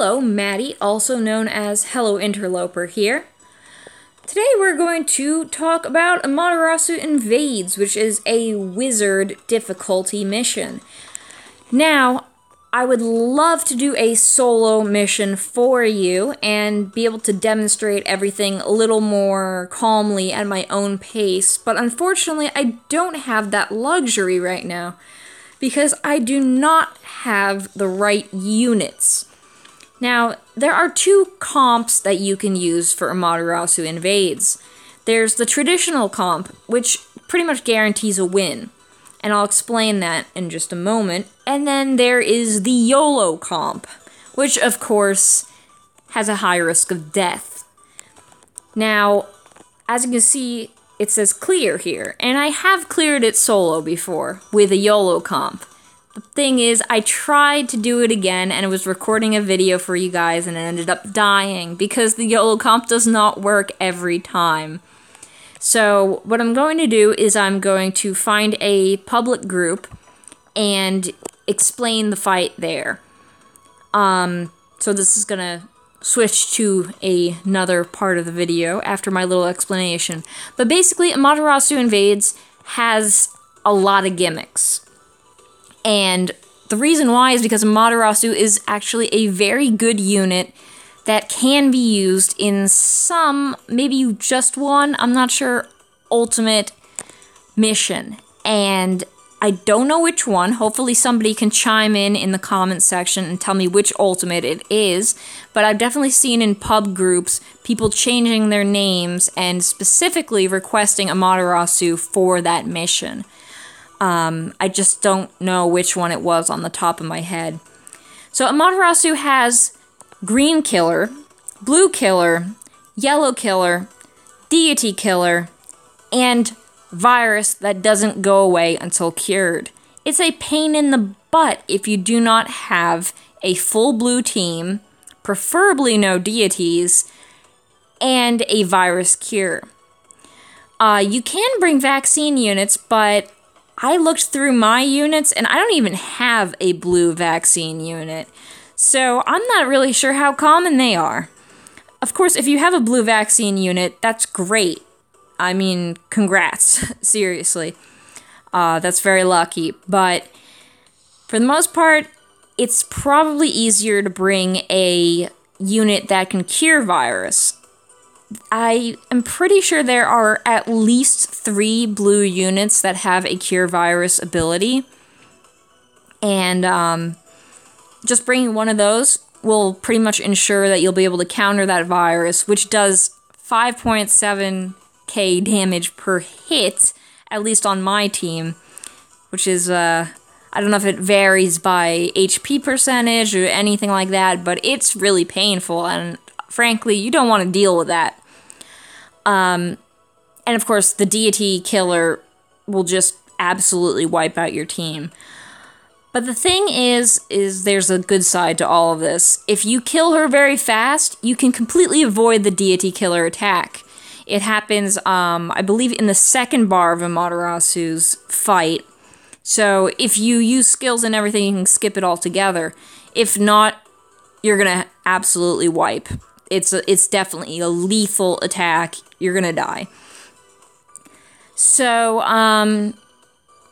Hello, Maddie, also known as Hello Interloper here. Today we're going to talk about Amaterasu Invades, which is a wizard difficulty mission. Now, I would love to do a solo mission for you and be able to demonstrate everything a little more calmly at my own pace, but unfortunately I don't have that luxury right now because I do not have the right units. Now, there are two comps that you can use for Amaterasu Invades. There's the traditional comp, which pretty much guarantees a win, and I'll explain that in just a moment. And then there is the Yolo Comp, which of course has a high risk of death. Now, as you can see, it says clear here, and I have cleared it solo before with a Yolo Comp. The thing is, I tried to do it again, and I was recording a video for you guys, and it ended up dying, because the Yolo Comp does not work every time. So, what I'm going to do is I'm going to find a public group, and explain the fight there. So this is gonna switch to another part of the video after my little explanation. But basically, Amaterasu Invades has a lot of gimmicks. And the reason why is because Amaterasu is actually a very good unit that can be used in some, maybe just one, I'm not sure, ultimate mission. And I don't know which one. Hopefully somebody can chime in the comments section and tell me which ultimate it is. But I've definitely seen in pub groups people changing their names and specifically requesting Amaterasu for that mission. I just don't know which one it was on the top of my head. So Amaterasu has Green Killer, Blue Killer, Yellow Killer, Deity Killer, and Virus that doesn't go away until cured. It's a pain in the butt if you do not have a full blue team, preferably no deities, and a virus cure. You can bring vaccine units, but I looked through my units, and I don't even have a blue vaccine unit, so I'm not really sure how common they are. Of course, if you have a blue vaccine unit, that's great. I mean, congrats, seriously. That's very lucky, but for the most part, it's probably easier to bring a unit that can cure virus. I am pretty sure there are at least 3 blue units that have a cure virus ability, and just bringing one of those will pretty much ensure that you'll be able to counter that virus, which does 5.7k damage per hit, at least on my team, which is, I don't know if it varies by HP percentage or anything like that, but it's really painful, and frankly, you don't want to deal with that. And of course, the Deity Killer will just absolutely wipe out your team. But the thing is there's a good side to all of this. If you kill her very fast, you can completely avoid the Deity Killer attack. It happens, I believe, in the second bar of Amaterasu's fight. So if you use skills and everything, you can skip it altogether. If not, you're gonna absolutely wipe. It's definitely a lethal attack. You're gonna die. So,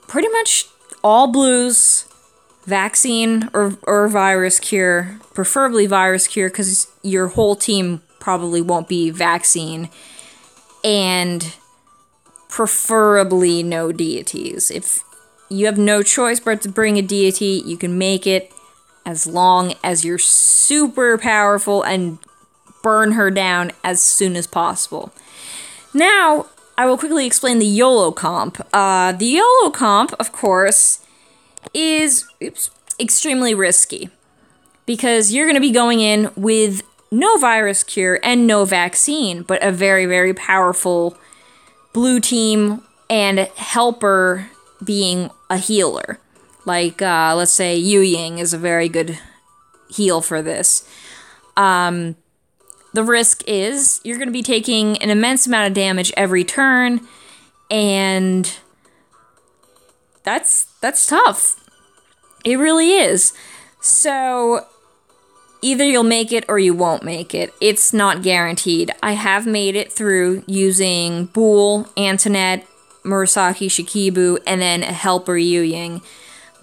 pretty much all blues, vaccine or virus cure, preferably virus cure, because your whole team probably won't be vaccine, and preferably no deities. If you have no choice but to bring a deity, you can make it as long as you're super powerful and burn her down as soon as possible. Now, I will quickly explain the Yolo Comp. The Yolo Comp, of course, is extremely risky, because you're going to be going in with no virus cure and no vaccine, but a very, very powerful blue team and helper being a healer. Like, let's say Yu Ying is a very good heal for this. The risk is you're going to be taking an immense amount of damage every turn, and that's tough. It really is. So Either you'll make it or you won't make it. It's not guaranteed. I have made it through using Boole, Antoinette, Murasaki Shikibu, and then a helper Yu-Ying,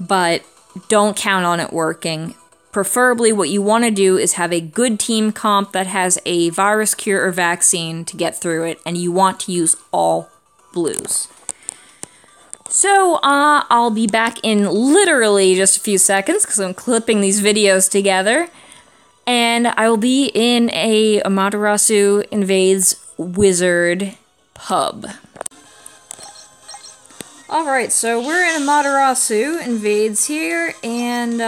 but don't count on it working. Preferably what you want to do is have a good team comp that has a virus cure or vaccine to get through it, and you want to use all blues. So, I'll be back in literally just a few seconds, because I'm clipping these videos together, and I will be in a Amaterasu Invades Wizard pub. Alright, so we're in Amaterasu Invades here, and,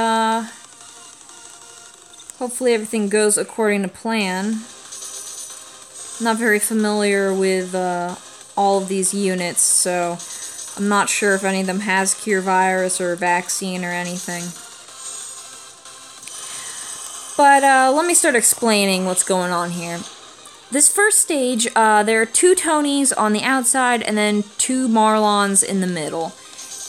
hopefully everything goes according to plan. I'm not very familiar with, all of these units, so I'm not sure if any of them has cure virus or vaccine or anything. But, let me start explaining what's going on here. This first stage, there are 2 Tonys on the outside and then 2 Marlons in the middle.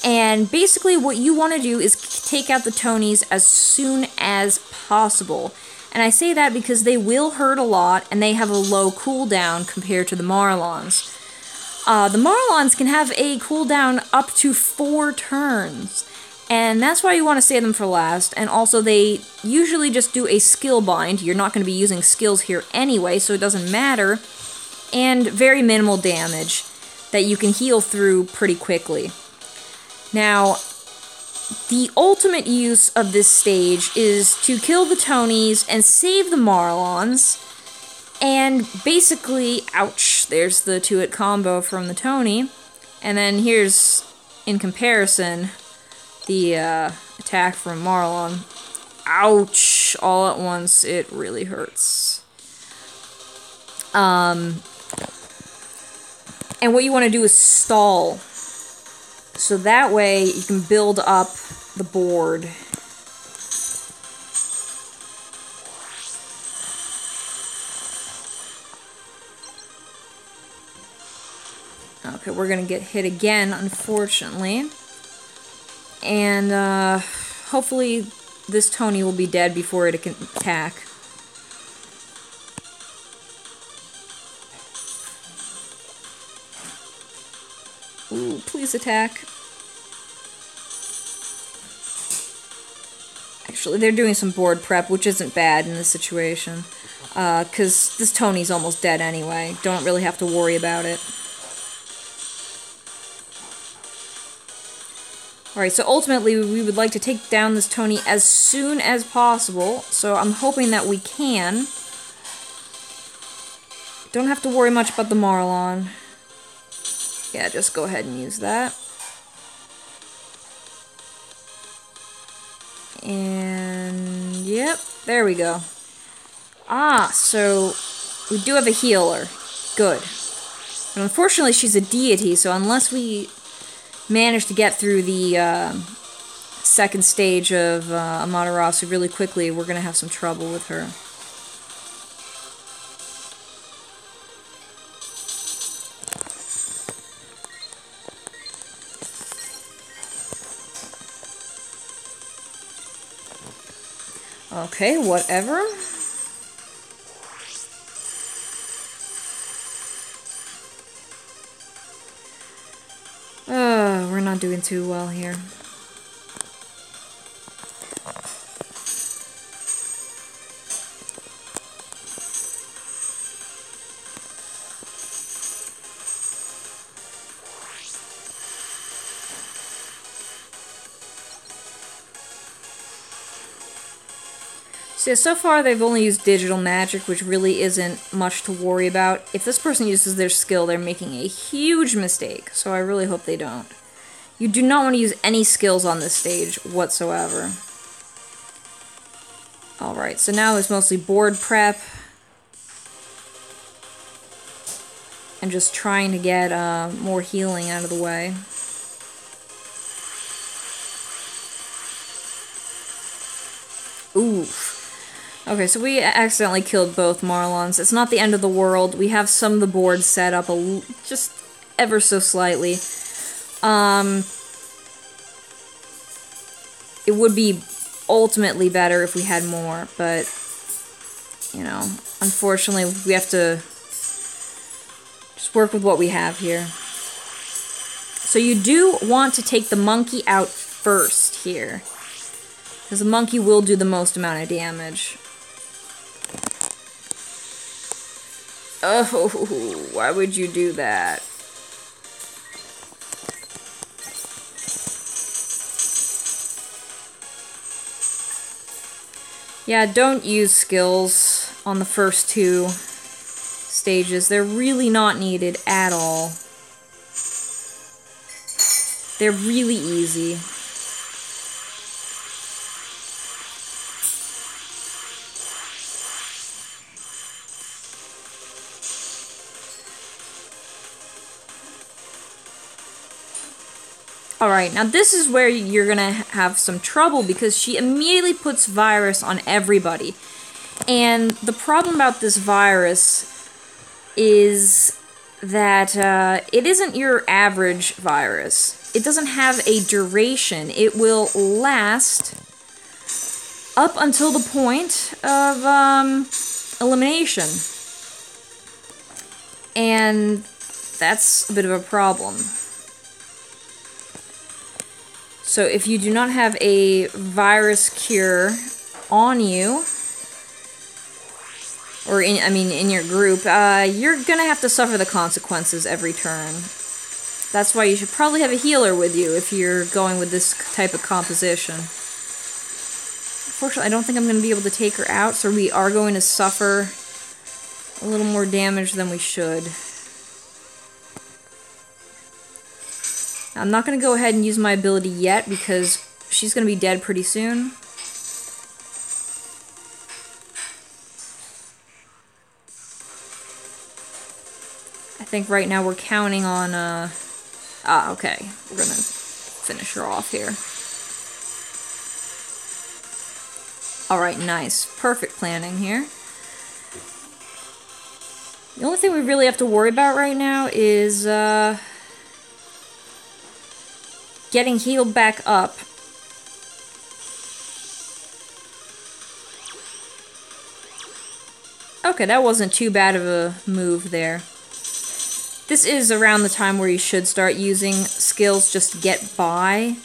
And basically what you want to do is take out the Tonys as soon as possible. And I say that because they will hurt a lot and they have a low cooldown compared to the Marlons. The Marlons can have a cooldown up to 4 turns. And that's why you want to save them for last. And also they usually just do a skill bind. You're not going to be using skills here anyway, so it doesn't matter. And very minimal damage that you can heal through pretty quickly. Now, the ultimate use of this stage is to kill the Tonys and save the Marlons. And basically, ouch, there's the 2-hit combo from the Tony. And then here's, in comparison, the attack from Marlon. Ouch! All at once, it really hurts. And what you want to do is stall. So that way you can build up the board. Okay, we're gonna get hit again, unfortunately. And, hopefully this Tony will be dead before it can attack. Ooh, please attack. Actually, they're doing some board prep, which isn't bad in this situation. Because this Tony's almost dead anyway. Don't really have to worry about it. Alright, so ultimately we would like to take down this Tony as soon as possible, so I'm hoping that we can. Don't have to worry much about the Marlon. Yeah, just go ahead and use that. And yep, there we go. Ah, so we do have a healer. Good. And unfortunately she's a deity, so unless we manage to get through the second stage of Amaterasu really quickly, we're gonna have some trouble with her. Okay, whatever. We're not doing too well here. So far they've only used digital magic, which really isn't much to worry about. If this person uses their skill, they're making a huge mistake, so I really hope they don't. You do not want to use any skills on this stage whatsoever. Alright, so now it's mostly board prep. And just trying to get more healing out of the way. Oof. Okay, so we accidentally killed both Marlons. It's not the end of the world. We have some of the boards set up just ever so slightly. It would be ultimately better if we had more, but you know, unfortunately, we have to just work with what we have here. So you do want to take the monkey out first here, because the monkey will do the most amount of damage. Oh, why would you do that? Yeah, don't use skills on the first two stages. They're really not needed at all. They're really easy. Alright, now this is where you're gonna have some trouble because she immediately puts virus on everybody. And the problem about this virus is that it isn't your average virus. It doesn't have a duration. It will last up until the point of elimination. And that's a bit of a problem. So if you do not have a virus cure on you, or in your group, you're gonna have to suffer the consequences every turn. That's why you should probably have a healer with you if you're going with this type of composition. Unfortunately, I don't think I'm gonna be able to take her out, so we are going to suffer a little more damage than we should. I'm not going to go ahead and use my ability yet because she's going to be dead pretty soon. I think right now we're counting on, okay. We're going to finish her off here. Alright, nice. Perfect planning here. The only thing we really have to worry about right now is, getting healed back up. Okay, that wasn't too bad of a move there. This is around the time where you should start using skills just to get by.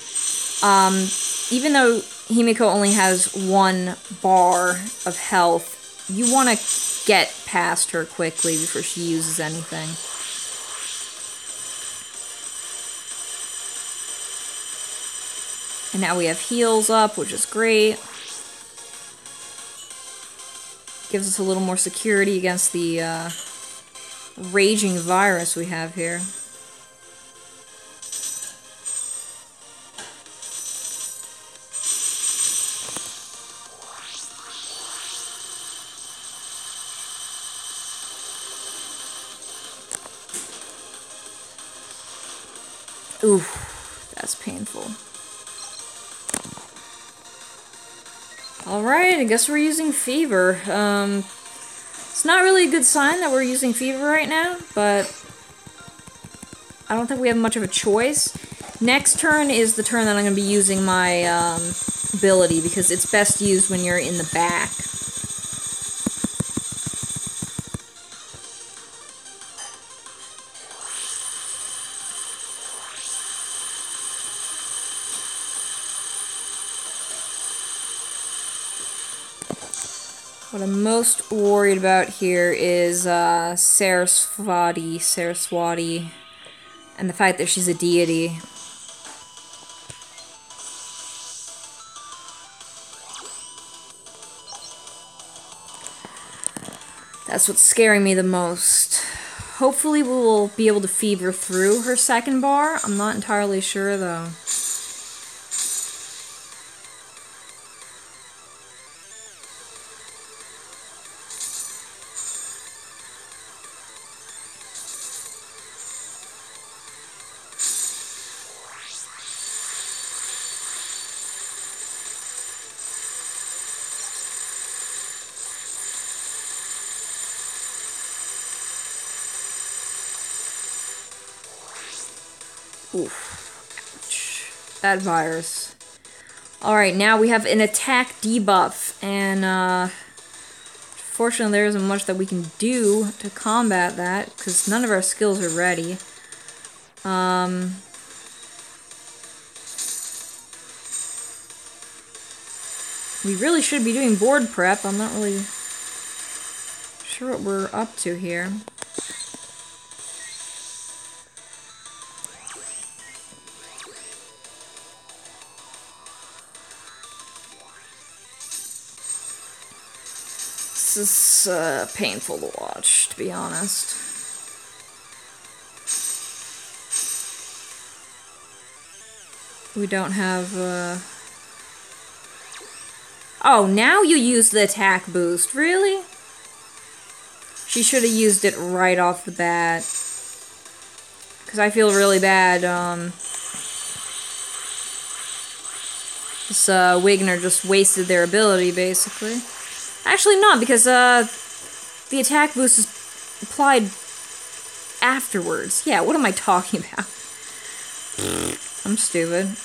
Even though Himiko only has 1 bar of health, you want to get past her quickly before she uses anything. And now we have heals up, which is great. Gives us a little more security against the raging virus we have here. Ooh, that's painful. Alright, I guess we're using Fever. It's not really a good sign that we're using Fever right now, but I don't think we have much of a choice. Next turn is the turn that I'm going to be using my ability, because it's best used when you're in the back. What I'm most worried about here is Saraswati, and the fact that she's a deity. That's what's scaring me the most. Hopefully we will be able to fever through her second bar. I'm not entirely sure though. Oof. Ouch. That virus. Alright, now we have an attack debuff, and Fortunately, there isn't much that we can do to combat that, because none of our skills are ready. We really should be doing board prep. I'm not really sure what we're up to here. This is painful to watch, to be honest. We don't have, Oh, now you use the attack boost. Really? She should have used it right off the bat. Because I feel really bad, this, Wigner just wasted their ability, basically. Actually, not, because, the attack boost is applied afterwards. Yeah, what am I talking about? I'm stupid.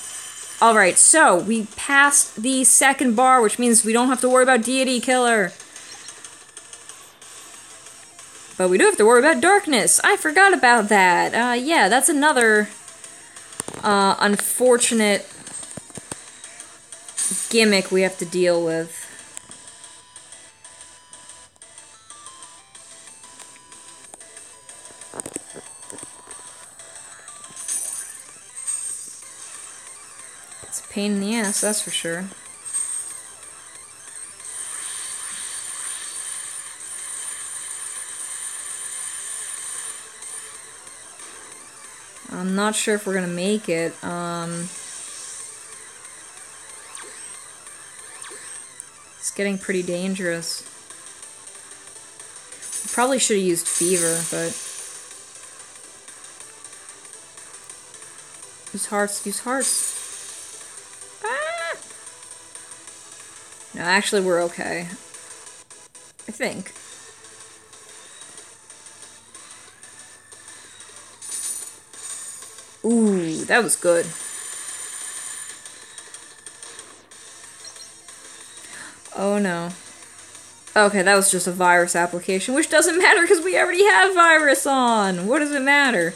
Alright, so, we passed the second bar, which means we don't have to worry about Deity Killer. But we do have to worry about Darkness. I forgot about that. Yeah, that's another, unfortunate gimmick we have to deal with. It's a pain in the ass, that's for sure. I'm not sure if we're gonna make it. It's getting pretty dangerous. We probably should have used Fever, but... Use Hearts, use Hearts. Ah! No, actually we're okay. I think. Ooh, that was good. Oh no. Okay, that was just a virus application, which doesn't matter because we already have virus on! What does it matter?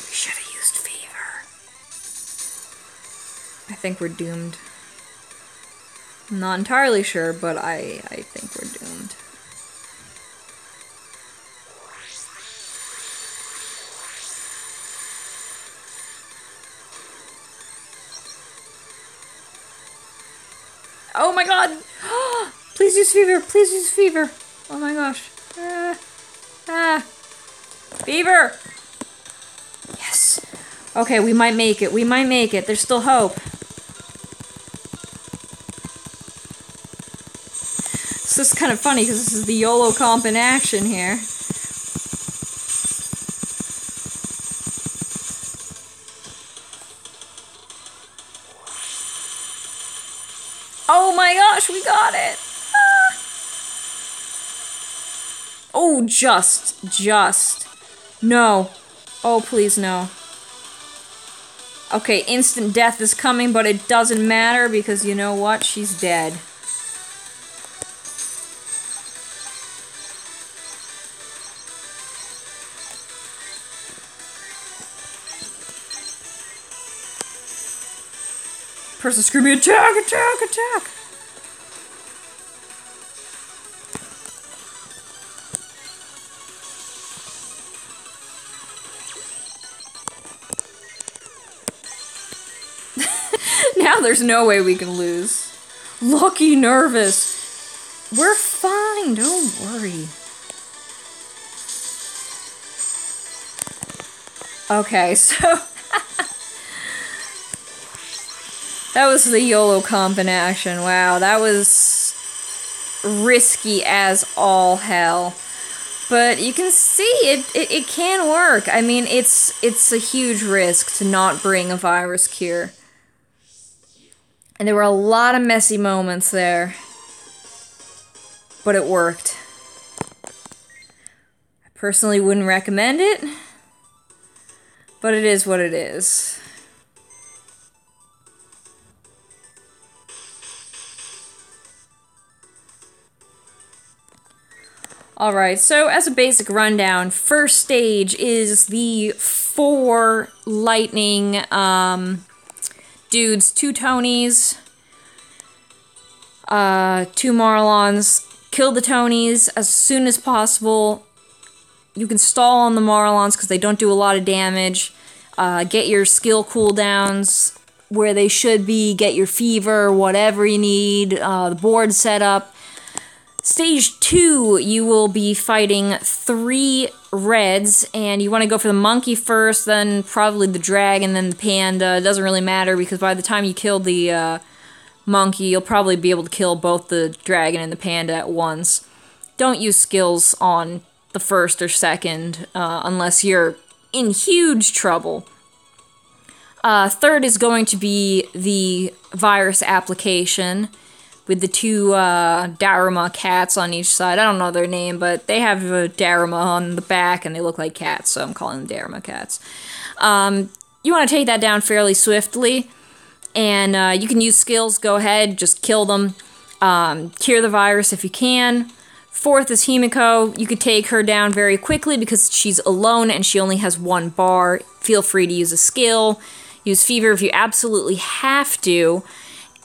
We should have used Fever. I think we're doomed. I'm not entirely sure, but I think we're doomed. Oh my god! Please use Fever! Please use Fever! Oh my gosh. Fever! Yes! Okay, we might make it. We might make it. There's still hope. This is kind of funny because this is the Yolo Comp in action here. Oh my gosh, we got it! Ah. Oh, just. No. Oh, please, no. Okay, instant death is coming, but it doesn't matter because you know what? She's dead. Person screaming, attack, attack, attack! Now there's no way we can lose. Lucky nervous. We're fine, don't worry. Okay, so... That was the Yolo Comp in action. Wow, that was risky as all hell. But you can see it can work. I mean, it's a huge risk to not bring a virus cure. And there were a lot of messy moments there. But it worked. I personally wouldn't recommend it. But it is what it is. Alright, so as a basic rundown, first stage is the 4 lightning dudes, 2 Tonys, 2 Marlons. Kill the Tonys as soon as possible. You can stall on the Marlons because they don't do a lot of damage. Get your skill cooldowns where they should be. Get your fever, whatever you need. The board set up. Stage 2, you will be fighting 3 reds, and you want to go for the monkey first, then probably the dragon, then the panda. It doesn't really matter, because by the time you kill the monkey, you'll probably be able to kill both the dragon and the panda at once. Don't use skills on the first or second, unless you're in huge trouble. Third is going to be the virus application, with the 2 Daruma cats on each side. I don't know their name, but they have a Daruma on the back, and they look like cats, so I'm calling them Daruma cats. You want to take that down fairly swiftly, and you can use skills. Go ahead, just kill them. Cure the virus if you can. Fourth is Himiko. You could take her down very quickly because she's alone and she only has 1 bar. Feel free to use a skill. Use Fever if you absolutely have to.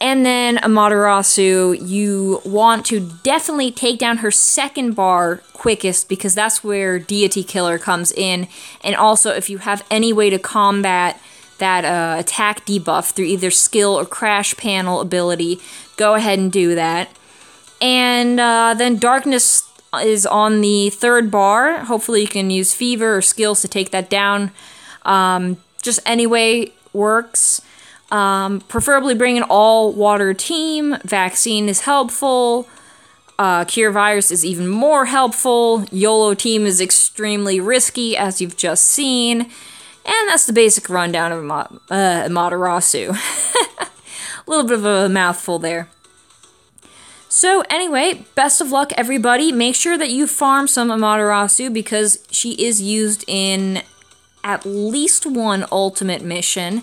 And then Amaterasu, you want to definitely take down her 2nd bar quickest because that's where Deity Killer comes in. And also, if you have any way to combat that attack debuff through either skill or crash panel ability, go ahead and do that. And then Darkness is on the 3rd bar. Hopefully you can use Fever or skills to take that down. Just any way works. Preferably bring an all-water team. Vaccine is helpful. Cure Virus is even more helpful. YOLO team is extremely risky, as you've just seen. And that's the basic rundown of Amaterasu. A little bit of a mouthful there. So anyway, best of luck everybody. Make sure that you farm some Amaterasu because she is used in at least 1 ultimate mission.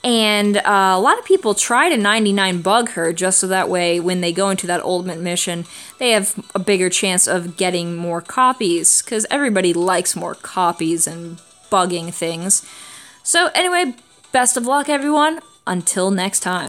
And a lot of people try to 99 bug her just so that way when they go into that ultimate mission, they have a bigger chance of getting more copies, because everybody likes more copies and bugging things. So anyway, best of luck everyone, until next time.